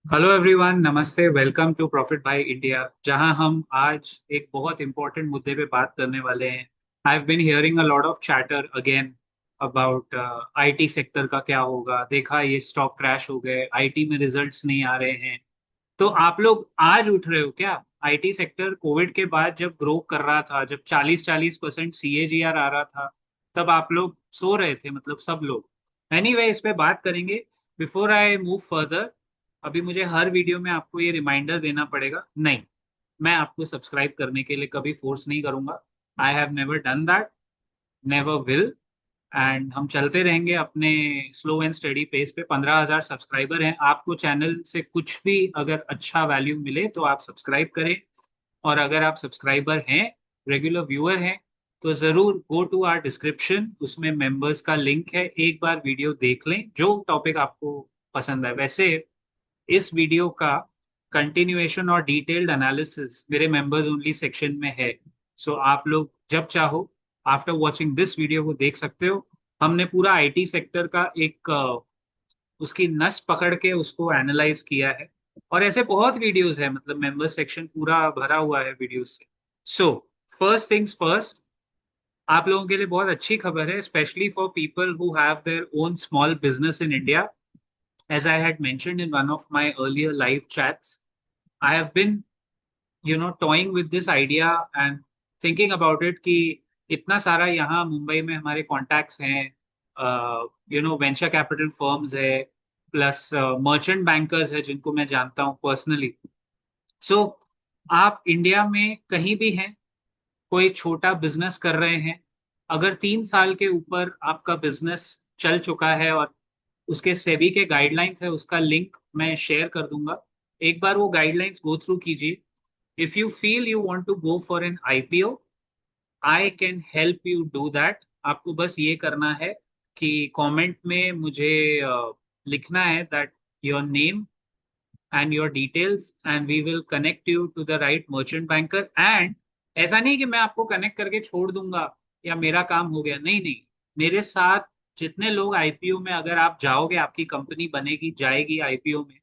Hello everyone, नमस्ते। Welcome to profit by India, जहां हम आज एक बहुत इंपॉर्टेंट मुद्दे पे बात करने वाले हैं। I have been hearing a lot of chatter again about IT sector का क्या होगा। देखा ये स्टॉक क्रैश हो गए, आईटी में रिजल्ट्स नहीं आ रहे हैं। तो आप लोग आज उठ रहे हो क्या? आईटी सेक्टर कोविड के बाद जब ग्रो कर रहा था, जब 40-40% सीएजीआर आ रहा था, तब आप लोग सो रहे थे, मतलब सब लोग। एनीवे, इस पे बात करेंगे। बिफोर आई मूव फर्दर, अभी मुझे हर वीडियो में आपको ये रिमाइंडर देना पड़ेगा। नहीं, मैं आपको सब्सक्राइब करने के लिए कभी फोर्स नहीं करूंगा। I have never done that, never will. And हम चलते रहेंगे अपने स्लो एंड स्टडी पेस पे। 15,000 सब्सक्राइबर हैं। आपको चैनल से कुछ भी अगर अच्छा वैल्यू मिले तो आप सब्सक्राइब करें। और अगर आप सब्सक्राइबर हैं, रेगुलर व्यूअर हैं, तो जरूर गो टू आवर डिस्क्रिप्शन, उसमें मेंबर्स का लिंक है। एक बार वीडियो देख लें, जो टॉपिक आपको पसंद है। वैसे इस वीडियो का कंटिन्यूएशन और डिटेल्ड एनालिसिस मेरे मेंबर्स ओनली सेक्शन में है। सो आप लोग जब चाहो आफ्टर वॉचिंग दिस वीडियो को देख सकते हो। हमने पूरा आईटी सेक्टर का एक उसकी नस पकड़ के उसको एनालाइज किया है। और ऐसे बहुत वीडियोस है, मतलब मेंबर सेक्शन पूरा भरा हुआ है वीडियोस से। सो फर्स्ट थिंग्स फर्स्ट, आप लोगों के लिए बहुत अच्छी खबर है, specially for people who have their own small business in India. As I had mentioned in one of my earlier live chats, I have been, toying with this idea and thinking about it कि इतना सारा यहाँ मुंबई में हमारे contacts हैं, venture capital firms है, plus merchant bankers है जिनको मैं जानता हूँ पर्सनली। सो आप इंडिया में कहीं भी हैं, कोई छोटा बिजनेस कर रहे हैं, अगर 3 साल के ऊपर आपका बिजनेस चल चुका है और उसके सेबी के गाइडलाइंस है, उसका लिंक मैं शेयर कर दूंगा। एक बार वो गाइडलाइंस गो थ्रू कीजिए। If you feel you want to go for an IPO, I can help you do that. आपको बस ये करना है कि कमेंट में मुझे लिखना है that your name and your details, and we will connect you to the right merchant banker. And ऐसा नहीं कि मैं आपको कनेक्ट करके छोड़ दूंगा या मेरा काम हो गया। नहीं नहीं, मेरे साथ जितने लोग आईपीओ में अगर आप जाओगे, आपकी कंपनी बनेगी, जाएगी आईपीओ में,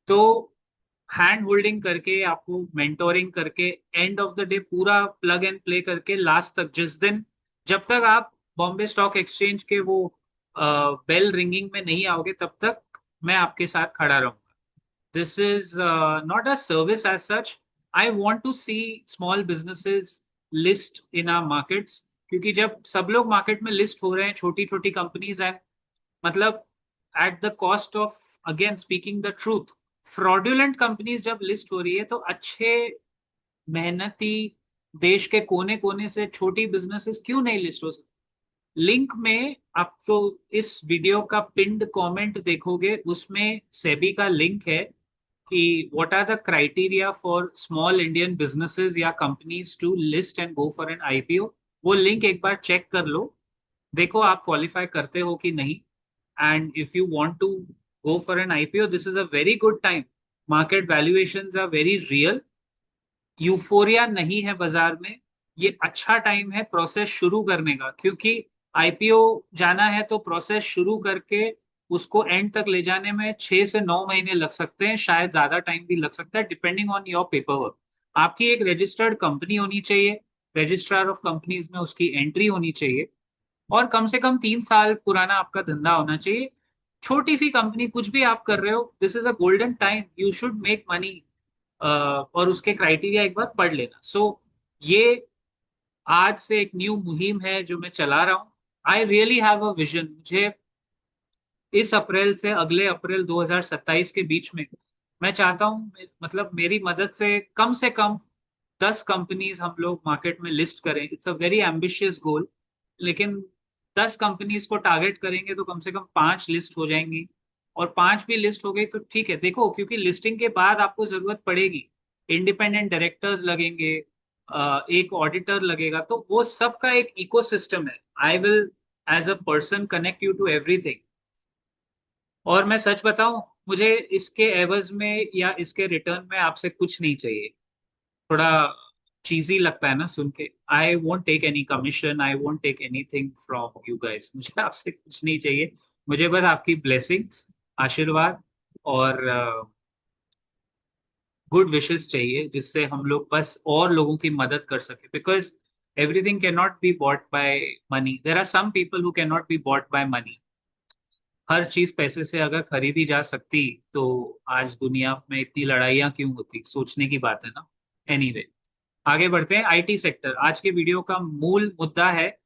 तो हैंड होल्डिंग करके, आपको मेंटोरिंग करके, एंड ऑफ द डे पूरा प्लग एंड प्ले करके, लास्ट तक, जिस दिन, जब तक आप बॉम्बे स्टॉक एक्सचेंज के वो बेल रिंगिंग में नहीं आओगे, तब तक मैं आपके साथ खड़ा रहूंगा। This is not a service as such. I want to see small businesses list in our markets, क्योंकि जब सब लोग मार्केट में लिस्ट हो रहे हैं, छोटी छोटी कंपनीज हैं, मतलब at the cost of, again speaking the truth, fraudulent companies जब लिस्ट हो रही है, तो अच्छे मेहनती देश के कोने कोने से छोटी बिजनेसेस क्यों नहीं लिस्ट हो सकते? लिंक में आप जो इस वीडियो का पिंड कमेंट देखोगे, उसमें सेबी का लिंक है कि what are the criteria for small Indian businesses या companies to list and go for an IPO. वो लिंक एक बार चेक कर लो, देखो आप क्वालिफाई करते हो कि नहीं। And if you want to go for an IPO, this is a very good time. Market valuations are very real, euphoria नहीं है बाजार में। ये अच्छा टाइम है प्रोसेस शुरू करने का, क्योंकि आईपीओ जाना है तो प्रोसेस शुरू करके उसको एंड तक ले जाने में 6 से 9 महीने लग सकते हैं, शायद ज्यादा टाइम भी लग सकता है, depending on your paper work. आपकी एक रजिस्टर्ड कंपनी होनी चाहिए, रजिस्ट्रार ऑफ कंपनीज में उसकी एंट्री होनी चाहिए, और कम से कम 3 साल पुराना आपका धंधा होना चाहिए। छोटी सी कंपनी कुछ भी आप कर रहे हो, this is a golden time, you should make money. और उसके क्राइटेरिया एक बार पढ़ लेना। ये आज से एक न्यू मुहिम है जो मैं चला रहा हूँ। I really have a vision. मुझे इस अप्रैल से अगले अप्रैल 2027 के बीच में, मैं चाहता हूँ, मतलब मेरी मदद से कम 10 कंपनीज हम लोग मार्केट में लिस्ट करें। इट्स अ वेरी एम्बिशियस गोल, लेकिन 10 कंपनीज को टारगेट करेंगे तो कम से कम 5 लिस्ट हो जाएंगी। और 5 भी लिस्ट हो गई तो ठीक है, देखो, क्योंकि लिस्टिंग के बाद आपको जरूरत पड़ेगी, इंडिपेंडेंट डायरेक्टर्स लगेंगे, एक ऑडिटर लगेगा, तो वो सब का एक इकोसिस्टम है। I will as a person connect you to everything. और मैं सच बताऊं, मुझे इसके एवज में या इसके रिटर्न में आपसे कुछ नहीं चाहिए। थोड़ा चीजी लगता है ना सुन के। I won't take any commission, I won't take anything from you guys. मुझे आपसे कुछ नहीं चाहिए, मुझे बस आपकी ब्लेसिंग्स, आशीर्वाद, और गुड विशेस चाहिए जिससे हम लोग बस और लोगों की मदद कर सके, because everything can not be bought by money, there are some people who can not be bought by money. हर चीज पैसे से अगर खरीदी जा सकती तो आज दुनिया में इतनी लड़ाइयाँ क्यों होती, सोचने की बात है ना। एनीवे, आगे बढ़ते हैं। आईटी सेक्टर आज के वीडियो का मूल मुद्दा है।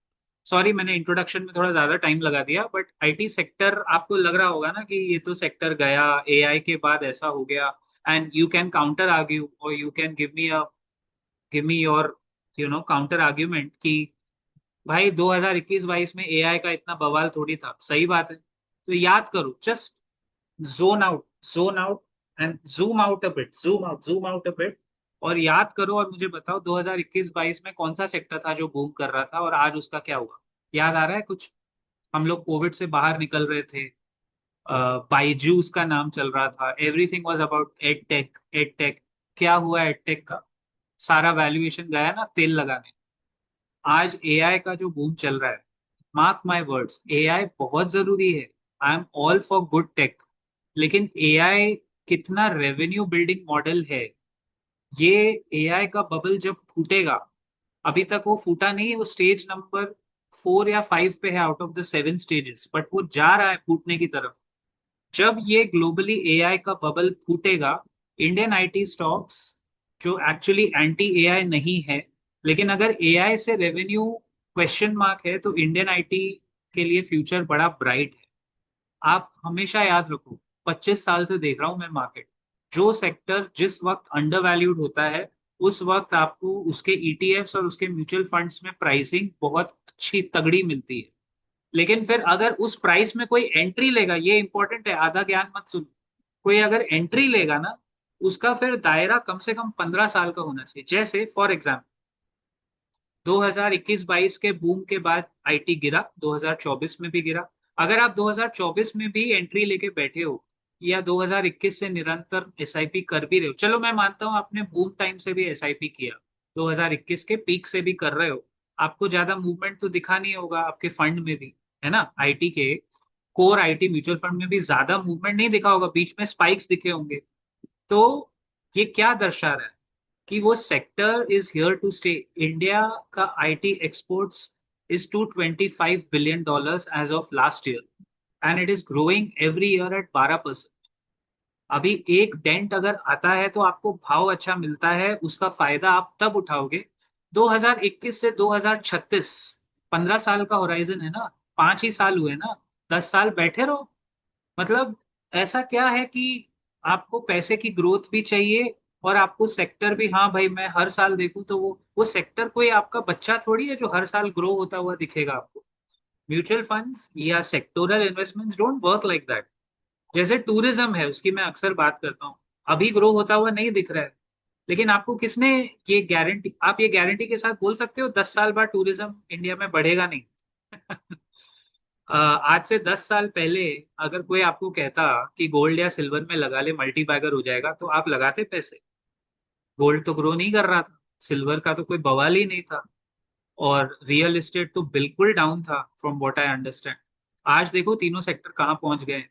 सॉरी मैंने इंट्रोडक्शन में थोड़ा ज्यादा टाइम लगा दिया, बट आईटी सेक्टर आपको लग रहा होगा ना कि ये तो सेक्टर गया, एआई के बाद ऐसा हो गया। And you can counter argue और you can give me your counter argument कि भाई 2021-22 में एआई का इतना बवाल थोड़ी था। सही बात है, तो याद करो, just zone out and zoom out a bit, और याद करो और मुझे बताओ 2021-22 में कौन सा सेक्टर था जो बूम कर रहा था और आज उसका क्या हुआ। याद आ रहा है कुछ? हम लोग कोविड से बाहर निकल रहे थे, बाइजूस का नाम चल रहा था, everything was about ed tech. क्या हुआ एड टेक का? सारा वैल्यूएशन गया ना तेल लगाने। आज एआई का जो बूम चल रहा है, मार्क माय वर्ड्स, एआई बहुत जरूरी है। I am all for good tech, लेकिन एआई कितना रेवेन्यू बिल्डिंग मॉडल है, ये एआई का बबल जब फूटेगा, अभी तक वो फूटा नहीं, वो स्टेज नंबर 4 या 5 पे है out of the 7 stages, but वो जा रहा है फूटने की तरफ। जब ये ग्लोबली एआई का बबल फूटेगा, इंडियन आईटी स्टॉक्स जो एक्चुअली एंटी एआई नहीं है, लेकिन अगर एआई से रेवेन्यू क्वेश्चन मार्क है, तो इंडियन आईटी के लिए फ्यूचर बड़ा ब्राइट है। आप हमेशा याद रखो, 25 साल से देख रहा हूं मैं मार्केट, जो सेक्टर जिस वक्त अंडर वैल्यूड होता है, उस वक्त आपको उसके ईटीएफ्स और उसके म्यूचुअल फंड्स में प्राइसिंग बहुत अच्छी तगड़ी मिलती है। लेकिन फिर अगर उस प्राइस में कोई एंट्री लेगा, ये इंपॉर्टेंट है, आधा ज्ञान मत सुनो, कोई अगर एंट्री लेगा ना, उसका फिर दायरा कम से कम 15 साल का होना चाहिए। जैसे फॉर एग्जाम्पल 2021-22 के बूम के बाद आईटी गिरा, 2024 में भी गिरा। अगर आप 2024 में भी एंट्री लेके बैठे हो या 2021 से निरंतर एसआईपी कर भी रहे हो, चलो मैं मानता हूं आपने बूम टाइम से भी एसआईपी किया, 2021 के पीक से भी कर रहे हो, आपको ज्यादा मूवमेंट तो दिखा नहीं होगा आपके फंड में भी, है ना? आईटी के कोर आईटी म्यूचुअल फंड में भी ज्यादा मूवमेंट नहीं दिखा होगा, बीच में स्पाइक्स दिखे होंगे। तो ये क्या दर्शा रहा है कि वो sector is here to stay. India का IT exports is $225 billion as of last year, and it is growing every year at 12%। अभी एक डेंट अगर आता है तो आपको भाव अच्छा मिलता है, उसका फायदा आप तब उठाओगे 2021 से 2036, 15 साल का होराइजन है ना, 5 ही साल हुए ना, 10 साल बैठे रहो। मतलब ऐसा क्या है कि आपको पैसे की ग्रोथ भी चाहिए और आपको सेक्टर भी, हाँ भाई मैं हर साल देखूं तो वो सेक्टर कोई आपका बच्चा थोड़ी है जो हर साल ग्रो होता हुआ दिखेगा आपको। म्यूचुअल फंड्स या sectoral investments don't work like that. जैसे टूरिज्म है, उसकी मैं अक्सर बात करता हूँ, अभी ग्रो होता हुआ नहीं दिख रहा है, लेकिन आपको किसने ये गारंटी, आप ये गारंटी के साथ बोल सकते हो 10 साल बाद टूरिज्म इंडिया में बढ़ेगा नहीं? आज से 10 साल पहले अगर कोई आपको कहता कि गोल्ड या सिल्वर में लगा ले मल्टी बैगर हो जाएगा, तो आप लगाते पैसे? गोल्ड तो ग्रो नहीं कर रहा था, सिल्वर का तो कोई बवाल ही नहीं था, और रियल एस्टेट तो बिल्कुल डाउन था फ्रॉम व्हाट आई अंडरस्टैंड। आज देखो तीनों सेक्टर कहाँ पहुंच गए।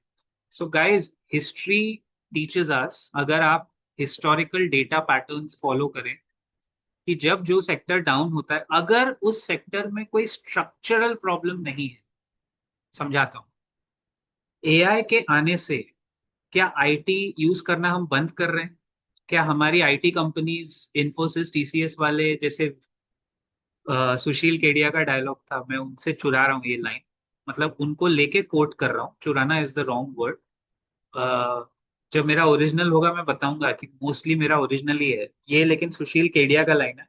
So guys, history teaches us, अगर आप हिस्टोरिकल डेटा पैटर्न्स फॉलो करें, कि जब जो सेक्टर डाउन होता है, अगर उस सेक्टर में कोई स्ट्रक्चरल प्रॉब्लम नहीं है, समझाता हूँ, एआई के आने से क्या आईटी यूज करना हम बंद कर रहे हैं? क्या हमारी आईटी कंपनीज, इन्फोसिस, टीसीएस वाले, जैसे सुशील केडिया का डायलॉग था, मैं उनसे चुरा रहा हूँ ये लाइन, मतलब उनको लेके कोट कर रहा हूँ, चुराना इज द रॉन्ग वर्ड। जब मेरा ओरिजिनल होगा मैं बताऊंगा कि मोस्टली मेरा ओरिजिनल ही है ये, लेकिन सुशील केडिया का लाइन है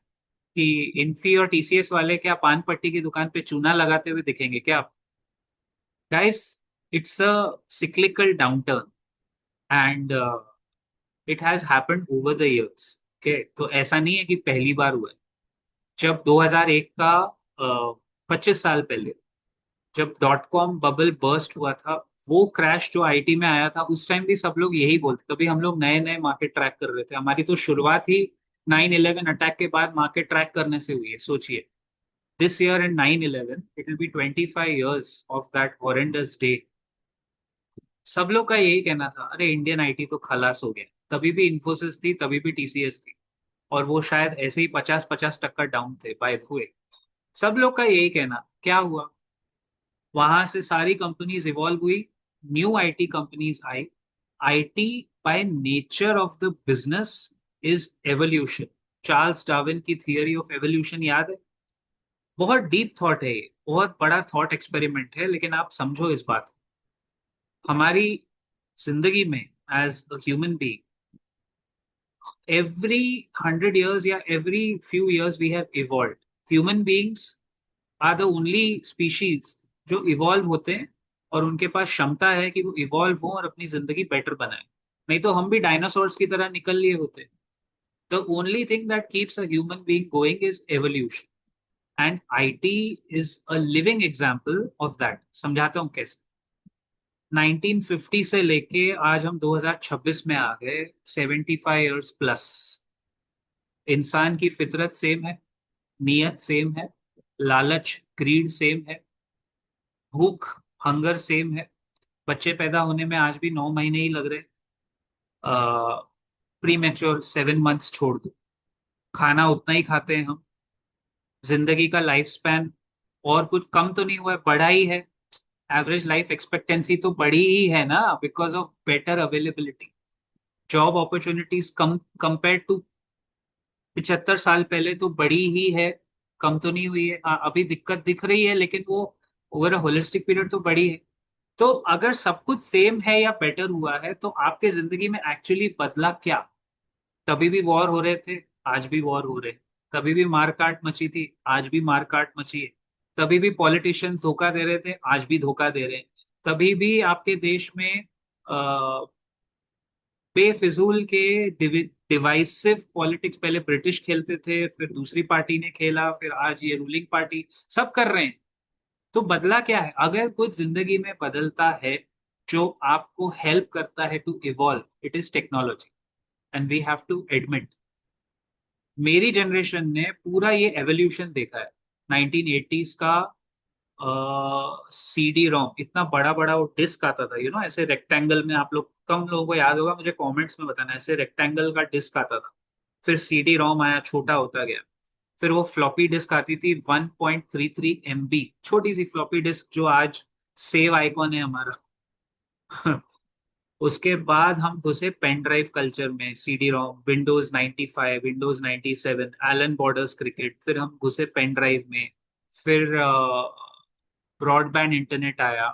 कि इन्फी और टीसीएस वाले क्या पान पट्टी की दुकान पे चूना लगाते हुए दिखेंगे क्या आप? Guys, it's a cyclical downturn, and it has happened over the years. Okay, तो ऐसा नहीं है कि पहली बार हुआ है। जब 2001 का 25 साल पहले जब डॉट कॉम बबल बर्स्ट हुआ था, वो क्रैश जो आईटी में आया था, उस टाइम भी सब लोग यही बोलते, तभी हम लोग नए नए मार्केट ट्रैक कर रहे थे, हमारी तो शुरुआत ही 9/11 अटैक के बाद मार्केट ट्रैक करने से हुई है, सोचिए। This year and 9/11 it will be 25 years of that horrendous day. सब लोग का यही कहना था, अरे इंडियन आईटी तो खलास हो गया। तभी भी इंफोसिस थी, तभी भी टीसीएस थी, और वो शायद ऐसे ही 50-50% डाउन थे बाय द वे। सब लोग का यही कहना, क्या हुआ? वहां से सारी कंपनीज इवॉल्व हुई, new IT companies I. IT by nature of the business is evolution. Charles Darwin की थियरी ऑफ एवोल्यूशन याद है? बहुत डीप थॉट है ये, बहुत बड़ा थॉट एक्सपेरिमेंट है, लेकिन आप समझो इस बात को। हमारी जिंदगी में as a human being, every 100 years या every few years we have evolve. Human beings are the only species जो इवॉल्व होते हैं और उनके पास क्षमता है कि वो इवॉल्व हो और अपनी जिंदगी बेटर बनाए। नहीं तो हम भी डायनासोर्स की तरह निकल लिए होते। The only thing that keeps a human being going is evolution, and IT is a living example of that. समझाता हूँ कैसे। 1950 से लेके आज हम 2026 में आ गए, 75 years प्लस। इंसान की फितरत सेम है, नीयत सेम है, लालच ग्रीड सेम है, भूख हंगर सेम है। बच्चे पैदा होने में आज भी 9 महीने ही लग रहे। प्री मैच्योर 7 months छोड़ दो, खाना उतना ही खाते हैं हम। जिंदगी का लाइफ स्पैन और कुछ कम तो नहीं हुआ है, बढ़ा ही है। एवरेज लाइफ एक्सपेक्टेंसी तो बढ़ी ही है ना, because of better availability. Job opportunities कम कंपेयर टू 75 साल पहले तो बड़ी ही है, कम तो नहीं हुई है। हाँ, अभी दिक्कत दिख रही है, लेकिन वो ओवर अ होलिस्टिक पीरियड तो बड़ी है। तो अगर सब कुछ सेम है या बेटर हुआ है, तो आपके जिंदगी में एक्चुअली बदला क्या? तभी भी वॉर हो रहे थे, आज भी वॉर हो रहे हैं। तभी भी मारकाट मची थी, आज भी मारकाट मची है। तभी भी पॉलिटिशियंस धोखा दे रहे थे, आज भी धोखा दे रहे हैं। तभी भी आपके देश में बेफिजूल के डिवाइसिव पॉलिटिक्स, पहले ब्रिटिश खेलते थे, फिर दूसरी पार्टी ने खेला, फिर आज ये रूलिंग पार्टी सब कर रहे हैं। तो बदला क्या है? अगर कुछ जिंदगी में बदलता है जो आपको हेल्प करता है to evolve, it is technology, and we have to admit. मेरी जनरेशन ने पूरा ये एवोल्यूशन देखा है। 1980s का सीडी रोम, इतना बड़ा बड़ा वो डिस्क आता था, ऐसे रेक्टेंगल में। आप लोग, कम लोगों को याद होगा, मुझे कमेंट्स में बताना। ऐसे रेक्टेंगल का डिस्क आता था, फिर सीडी रोम आया, छोटा होता गया। फिर वो फ्लॉपी डिस्क आती थी, 1.33 MB, छोटी सी फ्लॉपी डिस्क जो आज सेव आइकॉन है हमारा। उसके बाद हम घुसे पेन ड्राइव कल्चर में, CD ROM, Windows 95, Windows 97, Allan Border's cricket. फिर हम घुसे पेन ड्राइव में। फिर ब्रॉडबैंड इंटरनेट आया।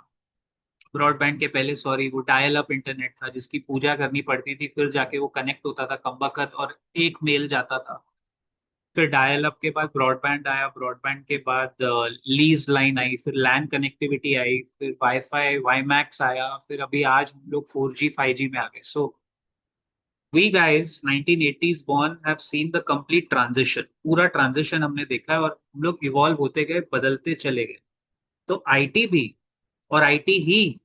ब्रॉडबैंड के पहले, सॉरी, वो डायल अप इंटरनेट था जिसकी पूजा करनी पड़ती थी, फिर जाके वो कनेक्ट होता था कमबख्त, और एक मेल जाता था। फिर डायल अप के बाद ब्रॉडबैंड आया, ब्रॉडबैंड के बाद लीज लाइन आई, फिर लैन कनेक्टिविटी आई, फिर वाईफाई वाईमैक्स आया, फिर अभी आज हम लोग 4G 5G में आ गए। So we guys 1980s born have seen the complete transition। पूरा ट्रांजिशन हमने देखा है, और हम लोग इवॉल्व होते गए, बदलते चले गए। तो आईटी भी, और आईटी ही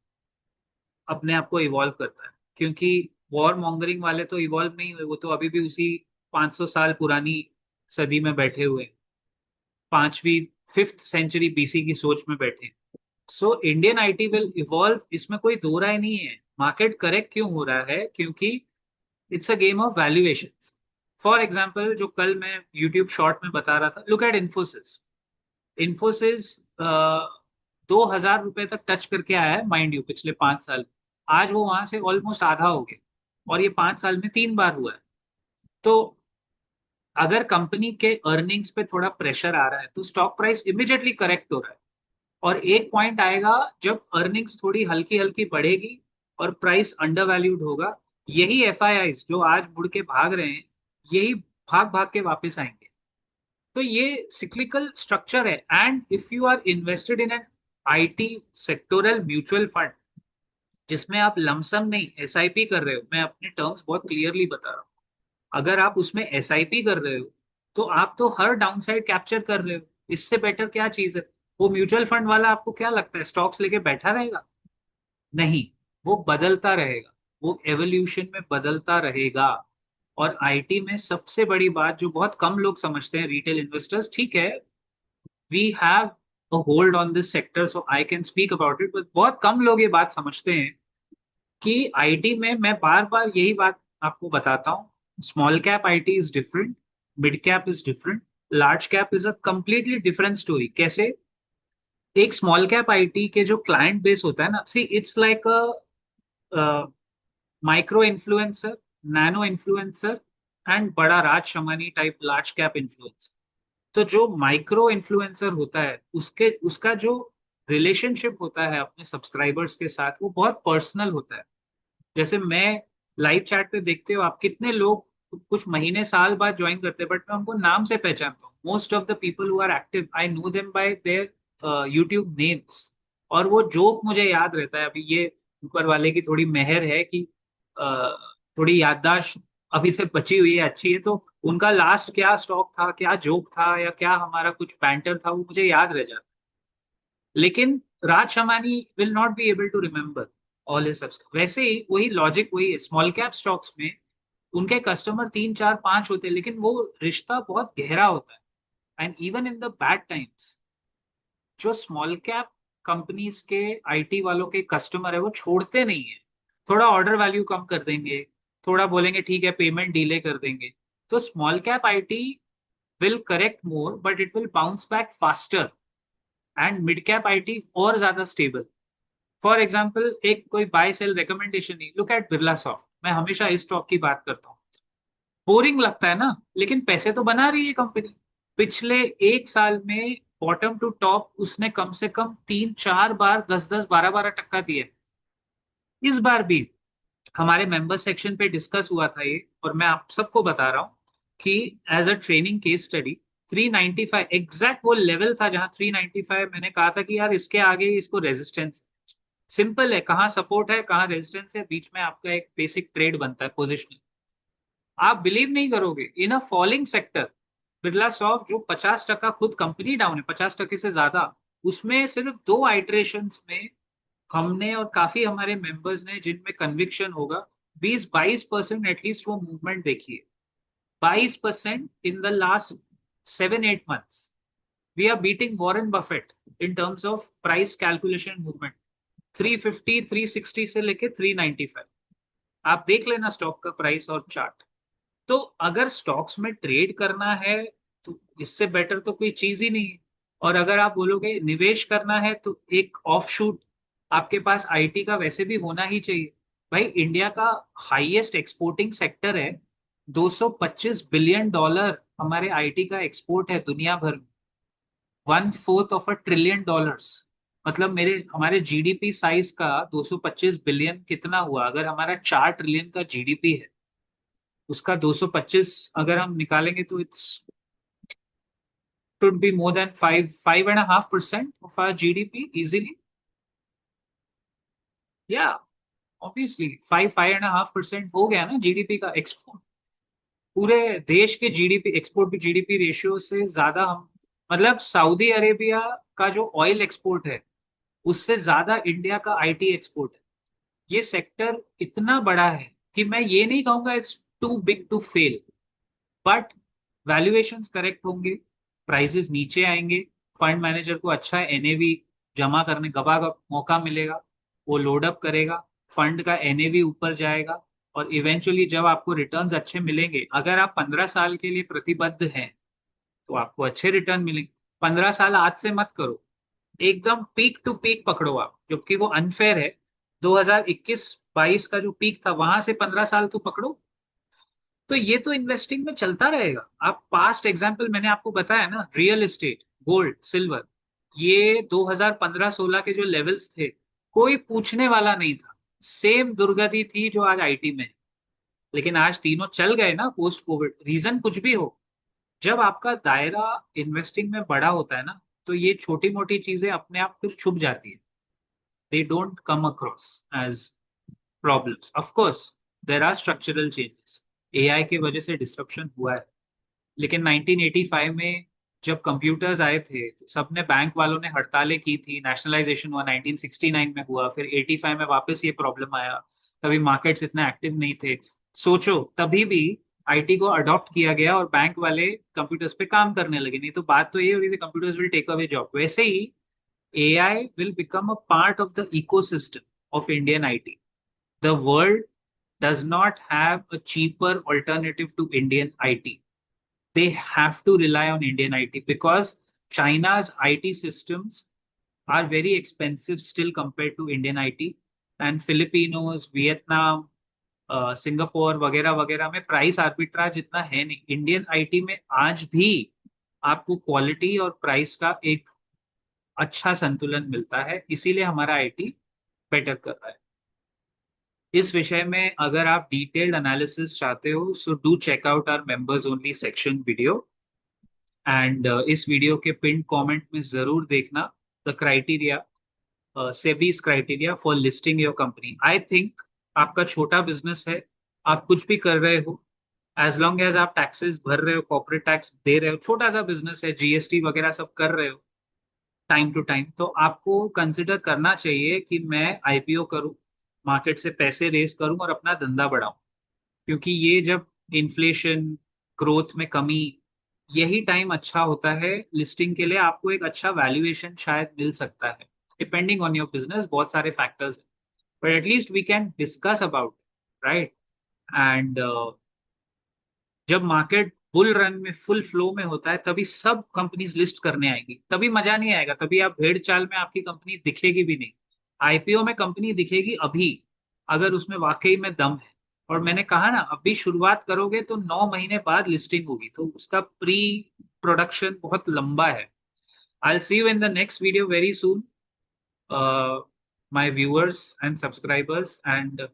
अपने आप को इवॉल्व करता है। क्योंकि वॉर मॉन्गरिंग वाले तो इवॉल्व नहीं हुए, वो तो अभी भी उसी 500 साल पुरानी सदी में बैठे हुए, 5वीं 5th century BC की सोच में बैठे। So Indian IT will evolve, इसमें कोई दो राय नहीं है। मार्केट करेक्ट क्यों हो रहा है? क्योंकि it's a game of valuation. For example, जो कल मैं यूट्यूब शॉर्ट में बता रहा था, लुक एट इन्फोसिस। इन्फोसिस 2,000 रुपए तक टच करके आया है, माइंड यू, पिछले 5 साल में। आज वो वहां से ऑलमोस्ट आधा हो गया, और ये 5 साल में 3 बार हुआ है। तो अगर कंपनी के अर्निंग्स पे थोड़ा प्रेशर आ रहा है, तो स्टॉक प्राइस इमिडिएटली करेक्ट हो रहा है। और एक पॉइंट आएगा जब अर्निंग्स थोड़ी हल्की हल्की बढ़ेगी और प्राइस अंडर वैल्यूड होगा। यही एफआईआईज जो आज मुड़ के भाग रहे हैं, यही भाग भाग के वापस आएंगे। तो ये सिक्लिकल स्ट्रक्चर है। And if you are invested in an IT sectoral mutual fund, जिसमें आप लमसम नहीं एसआईपी कर रहे हो, मैं अपने टर्म्स बहुत क्लियरली बता रहा हूँ। अगर आप उसमें एसआईपी कर रहे हो, तो आप तो हर डाउनसाइड कैप्चर कर रहे हो। इससे बेटर क्या चीज है? वो म्यूचुअल फंड वाला आपको क्या लगता है स्टॉक्स लेके बैठा रहेगा? नहीं, वो बदलता रहेगा, वो एवोल्यूशन में बदलता रहेगा। और आईटी में सबसे बड़ी बात जो बहुत कम लोग समझते हैं, रिटेल इन्वेस्टर्स, ठीक है, we have a hold on this sector so I can speak about it, but बहुत कम लोग ये बात समझते हैं कि आईटी में, मैं बार बार यही बात आपको बताता हूँ। Small cap IT is different, mid cap is different, large cap is a completely different story. कैसे? एक स्मॉल कैप आईटी के जो क्लाइंट बेस होता है ना, see it's like a micro influencer, nano influencer and बड़ा Raj Shamani type large cap influencer. तो जो माइक्रो इन्फ्लुएंसर होता है उसके उसका जो रिलेशनशिप होता है अपने सब्सक्राइबर्स के साथ वो बहुत पर्सनल होता है। जैसे मैं लाइव चैट पे देखते हो आप कितने लोग कुछ महीने साल बाद ज्वाइन करते हैं, बट मैं उनको नाम से पहचानता हूँ। Most of the people who are active I know them by their YouTube names. और वो जोक मुझे याद रहता है। अभी ये ऊपर वाले की थोड़ी मेहर है कि थोड़ी याददाश्त अभी तक बची हुई है, अच्छी है। तो उनका लास्ट क्या स्टॉक था, क्या जोक था, या क्या हमारा कुछ बैंटर था, वो मुझे याद रह जाता है। लेकिन Raj Shamani will not be able to remember all his subscribe. वैसे ही वही लॉजिक वही है स्मॉल कैप स्टॉक्स में। उनके कस्टमर तीन चार पांच होते हैं, लेकिन वो रिश्ता बहुत गहरा होता है। And even in the bad times जो स्मॉल कैप कंपनीज के आईटी वालों के कस्टमर है वो छोड़ते नहीं है। थोड़ा ऑर्डर वैल्यू कम कर देंगे, थोड़ा बोलेंगे ठीक है पेमेंट डिले कर देंगे। तो small cap IT will correct more but it will bounce back faster. And mid cap IT और ज्यादा स्टेबल। फॉर एग्जाम्पल एक कोई बाय सेल रिकमेंडेशन नहीं, लुक एट बिरला सॉफ्ट। मैं हमेशा इस स्टॉक की बात करता हूँ। बोरिंग लगता है ना, लेकिन पैसे तो बना रही है कंपनी। पिछले एक साल में बॉटम टू टॉप उसने कम से कम तीन चार बार 10-10 12-12 टक्का दिए। इस बार भी हमारे मेंबर सेक्शन पे डिस्कस हुआ था ये, और मैं आप सबको बता रहा हूँ कि as a training case study 395 exact वो लेवल था जहां 395 मैंने कहा था कि यार इसके आगे इसको रेजिस्टेंस। सिंपल है, कहाँ सपोर्ट है कहाँ रेजिस्टेंस है, बीच में आपका एक बेसिक ट्रेड बनता है पोजिशनल। आप बिलीव नहीं करोगे in a falling sector Birlasoft जो 50 टक्का, खुद कंपनी डाउन है 50 टक्के से ज्यादा, उसमें सिर्फ दो आइटरेशंस में हमने और काफी हमारे मेंबर्स ने जिनमें कन्विक्शन होगा 20-22% एटलीस्ट वो मूवमेंट देखिए। 22% in the last 7-8 months। We are beating Warren Buffett in terms of price calculation movement. 350 360 से लेके 395। आप देख लेना स्टॉक का प्राइस और चार्ट। तो अगर स्टॉक्स में ट्रेड करना है तो इससे बेटर तो कोई चीज ही नहीं है। और अगर आप बोलोगे निवेश करना है तो एक ऑफशूट आपके पास आईटी का वैसे भी होना ही चाहिए। भाई इंडिया का हाईएस्ट एक्सपोर्टिंग सेक्टर है। 225 बिलियन डॉलर हमारे आईटी का एक्सपोर्ट है दुनिया भर में। 1/4 ऑफ अ ट्रिलियन डॉलर्स। मतलब मेरे हमारे जीडीपी साइज का 225 बिलियन कितना हुआ? अगर हमारा 4 ट्रिलियन का जीडीपी है, उसका 225 अगर हम निकालेंगे तो it's should be more than 5.5% of our GDP easily. या ऑब्वियसली 5.5% हो गया ना जीडीपी का एक्सपोर्ट। पूरे देश के GDP export to GDP ratio से ज्यादा हम, मतलब सऊदी अरेबिया का जो ऑयल एक्सपोर्ट है उससे ज्यादा इंडिया का आईटी एक्सपोर्ट है। ये सेक्टर इतना बड़ा है कि मैं ये नहीं कहूंगा it's too big to fail, but valuations correct होंगे, प्राइसेस नीचे आएंगे, फंड मैनेजर को अच्छा एनएवी जमा करने गबागब मौका मिलेगा, वो लोड अप करेगा, फंड का एनएवी ऊपर जाएगा, और इवेंचुअली जब आपको रिटर्न्स अच्छे मिलेंगे, अगर आप 15 साल के लिए प्रतिबद्ध हैं तो आपको अच्छे रिटर्न मिलेंगे। 15 साल आज से मत करो, एकदम पीक टू पीक पकड़ो आप, जबकि वो अनफेयर है। 2021-22 का जो पीक था वहां से 15 साल तो पकड़ो। तो ये तो इन्वेस्टिंग में चलता रहेगा। आप पास्ट एग्जाम्पल मैंने आपको बताया ना, रियल एस्टेट, गोल्ड, सिल्वर, ये 2015-16 के जो लेवल्स थे कोई पूछने वाला नहीं था। सेम दुर्गति थी जो आज आईटी में है। लेकिन आज तीनों चल गए ना पोस्ट कोविड, रीजन कुछ भी हो। जब आपका दायरा इन्वेस्टिंग में बड़ा होता है ना, तो ये छोटी मोटी चीजें अपने आप फिर छुप जाती है। They don't come across as problems. Of course there are structural changes, AI की वजह से डिस्ट्रप्शन हुआ है। लेकिन 1985 में जब कंप्यूटर्स आए थे तो सबने बैंक वालों ने हड़तालें की थी, नेशनलाइजेशन हुआ 1969 में हुआ, फिर 85 में वापस ये प्रॉब्लम आया। तभी मार्केट्स इतने एक्टिव नहीं थे। सोचो तभी भी आईटी को अडॉप्ट किया गया और बैंक वाले कंप्यूटर्स पे काम करने लगे। नहीं तो बात तो ये हो रही थी computers will take away job. वैसे ही AI will become a part of the ecosystem of Indian IT. The world does not have a cheaper alternative to Indian IT. They have to rely on Indian IT because China's IT systems are very expensive still compared to Indian IT. And Filipinos, Vietnam, Singapore वगैरह वगैरह में price arbitrage इतना है नहीं। Indian IT में आज भी आपको क्वालिटी और प्राइस का एक अच्छा संतुलन मिलता है, इसीलिए हमारा आईटी बेटर कर रहा है। इस विषय में अगर आप डिटेल्ड एनालिसिस चाहते हो, so do check out our members only section video. And इस वीडियो के पिन कमेंट में जरूर देखना the criteria, SEBI's criteria for listing your company. I think आपका छोटा बिजनेस है, आप कुछ भी कर रहे हो, एज लॉन्ग एज आप टैक्सेस भर रहे हो, कॉर्पोरेट टैक्स दे रहे हो, छोटा सा बिजनेस है, जीएसटी वगैरह सब कर रहे हो टाइम टू टाइम, तो आपको कंसिडर करना चाहिए कि मैं आईपीओ करूं, मार्केट से पैसे रेस करूं और अपना धंधा बढ़ाऊं। क्योंकि ये जब इन्फ्लेशन, ग्रोथ में कमी, यही टाइम अच्छा होता है लिस्टिंग के लिए। आपको एक अच्छा वैल्यूएशन शायद मिल सकता है, डिपेंडिंग ऑन योर बिजनेस, बहुत सारे factors, but at least we can discuss about, right. And जब मार्केट बुल रन में फुल फ्लो में होता है तभी सब कंपनीज लिस्ट करने आएगी, तभी मजा नहीं आएगा, तभी आप भेड़ चाल में आपकी कंपनी दिखेगी भी नहीं। आईपीओ में कंपनी दिखेगी अभी, अगर उसमें वाकई में दम है। और मैंने कहा ना, अभी शुरुआत करोगे तो 9 महीने बाद लिस्टिंग होगी, तो उसका प्री प्रोडक्शन बहुत लंबा है। I see you in the next video very soon, my viewers and subscribers. And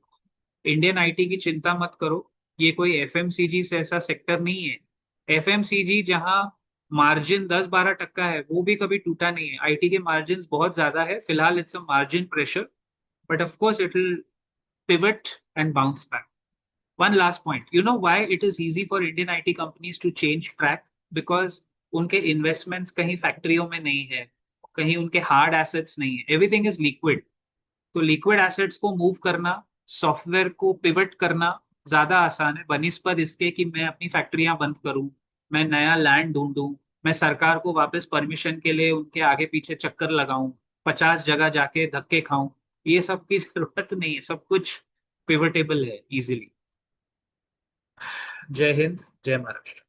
Indian IT की चिंता मत करो, ये कोई एफएमसीजी से ऐसा सेक्टर नहीं है। एफएमसीजी जहां मार्जिन 10-12% है, वो भी कभी टूटा नहीं है। आईटी के मार्जिन बहुत ज्यादा है फिलहाल, it's a margin pressure, but of course it will pivot and bounce back. One last point, you know why it is easy for Indian IT companies to change track? Because उनके investments कहीं फैक्ट्रियों में नहीं है, कहीं उनके hard assets नहीं है, एवरीथिंग इज लिक्विड। तो लिक्विड एसेट्स को मूव करना, सॉफ्टवेयर को पिवट करना ज्यादा आसान है बनिस्पत इसके कि मैं अपनी फैक्ट्रियां बंद करूं, मैं नया लैंड ढूंढूं, मैं सरकार को वापस परमिशन के लिए उनके आगे पीछे चक्कर लगाऊं, 50 जगह जाके धक्के खाऊं। ये सब की जरूरत नहीं है, सब कुछ पिवटेबल है इजीली। जय हिंद, जय महाराष्ट्र।